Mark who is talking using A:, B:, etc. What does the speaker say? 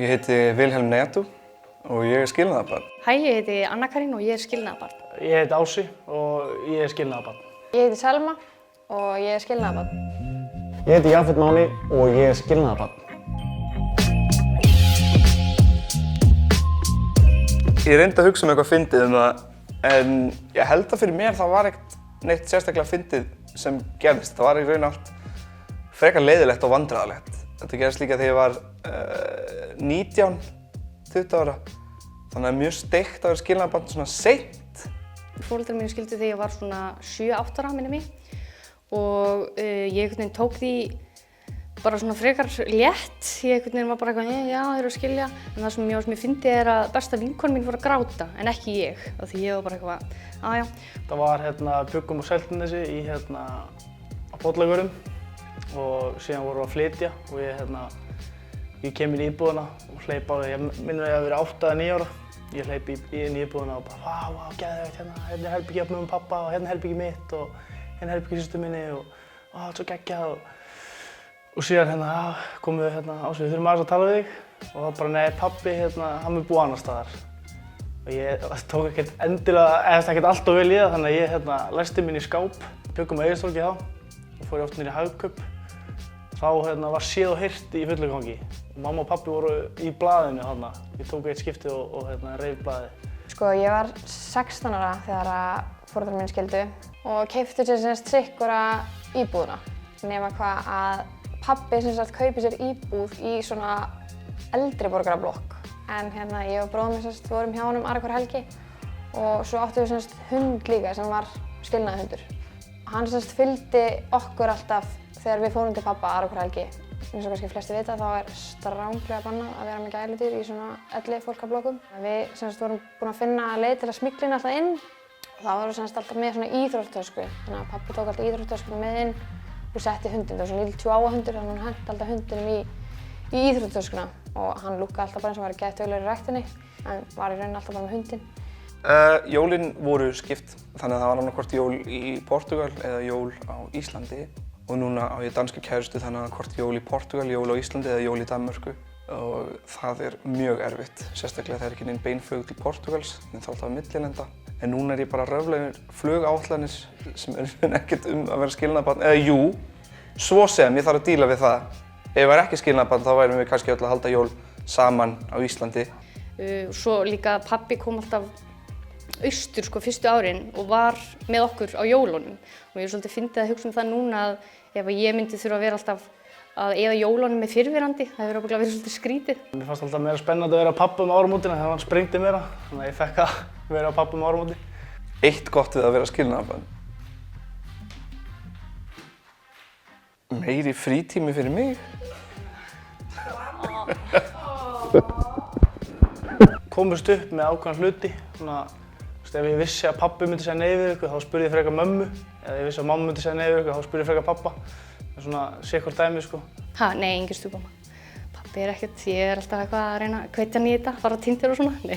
A: Ég heiti Vilhelm Neatu og ég er skilnaðarbarn.
B: Hæ, ég heiti Anna Karín og ég er skilnaðarbarn.
C: Ég heiti Ási og ég er skilnaðarbarn.
D: Ég heiti Selma og ég er skilnaðarbarn.
E: Ég heiti Jafet Máni og ég er skilnaðarbarn.
A: Ég reyndi að hugsa um eitthvað fyndið það, en ég held að fyrir mér það var ekkert neitt sérstaklega fyndið sem gerðist. Það var í raun allt frekar leiðilegt og vandræðalegt. Þetta gerðist líka þegar ég var 19-20 ára. Þannig að mjög steikt að vera skilnaðarbarn svona seint.
B: Foreldrar mínu skildu þegar ég var svona 7-8 ára minnir mig og ég einhvern veginn tók því bara svona frekar létt. Ég einhvern veginn var bara eitthvað, já, þeir eru að skilja. En það sem mér fyndi er að besta vinkona mín fór að gráta, en ekki ég. Af því ég var bara eitthvað, já.
C: Það var byggum á Seltjarnarnesi í á Bollagörum og síðan vorum við að flytja og ég kem inn í íbúðina og hleyp á því. Ég minnir að ég hafi verið 8 eða 9 ára. Ég hleyp inn í íbúðina og bara, vá, geðveikt hérna er herbergið hjá mömmu og pappa og hérna er herbergið mitt og hérna er herbergið systur minni og þetta er svo geggjað. Og síðan komum við Ási, við þurfum aðeins að tala við þig og það bara, nei, pabbi, hann er búið annars staðar. Og ég tók ekkert endilega, ekkert alltof vel í það, þannig að ég læsti mig inn í skáp, byggum á Egilstorgi þá og fór ég oft niður í Hagkaup. Þá var séð og heyrt í fullu gangi. Mamma og pabbi voru í blaðinu þarna. Ég tók eitt skipti og reif blaðið.
D: Sko, ég var 16 ára þegar foreldrar mínu skildu og keyptu sér sikkura íbúðina. Nema hvað að pabbi kaupi sér íbúð í svona eldri borgarablokk. En ég og bróðir minn vorum hjá honum aðra hver helgi og svo áttum við hund líka sem var skilnaðarhundur. Hann fylgdi okkur alltaf þegar við fórum til pabba aðra hver helgi. Eins og kannski flestir vita þá er stranglega bannað að vera með gæludýr í svona elli fólkablokkum. Við vorum búin að finna leið til að smygla inn alltaf inn og þá vorum við alltaf með svona íþróttatösku. Þannig að pabbi tók alltaf íþróttatöskuna með inn og setti hundinn. Það var svona lítill chihuahua-hundur þannig að hann henti alltaf hundinum í íþróttatöskuna og hann lúkkaði alltaf bara eins og var geðduglegur í ræktinni en var í rauninni alltaf bara með hundinn.
A: Jólin voru skipt, þannig að það var annarkvort jól í Portúgal eða jól á Íslandi. Og núna á ég danska kærustu þannig að hvort jól í Portúgal, jól á Íslandi eða jól í Danmörku. Og það er mjög erfitt, sérstaklega það er ekki neinn beinflug til Portúgals, en þá er alltaf að millilenda. En núna er ég bara að röfla yfir flugáætlanir sem er ekkert að vera skilnaðarbarn. Eða jú, svo sem ég þarf að díla við það. Ef ég væri ekki skilnaðarbarn þá værum við kannski öll að halda jól saman á Íslandi.
B: Svo líka pabbi kom alltaf austur fyrstu árin og var með okkur á jólunum. Og ég er svolítið fyndið að hugsa um það núna að ef ég myndi þurfa að vera alltaf að eyða jólunum með fyrrverandi, það hefur ábyggilega verið svolítið skrítið.
C: Mér fannst alltaf meira spennandi að vera pabba um áramótin þegar hann sprengdi meira, þannig að ég fekk að vera pabba um áramótin.
A: Eitt gott við að vera skilnaðarbarn. Meiri frítími fyrir mig.
C: Komust upp með ákveðna hluti. Ef ég vissi að pabbi myndi segja nei við ykkur, þá spurði ég frekar mömmu. Eða ég vissi að mamma myndi segja nei við ykkur, þá spurði ég frekar pabba. Það er svona sikkurt dæmi,
B: Nei, engin stjúpamma. Pabbi er ekkert, ég er alltaf eitthvað að reyna að hvetja hann í þetta, fara á Tinder og svona. Nei.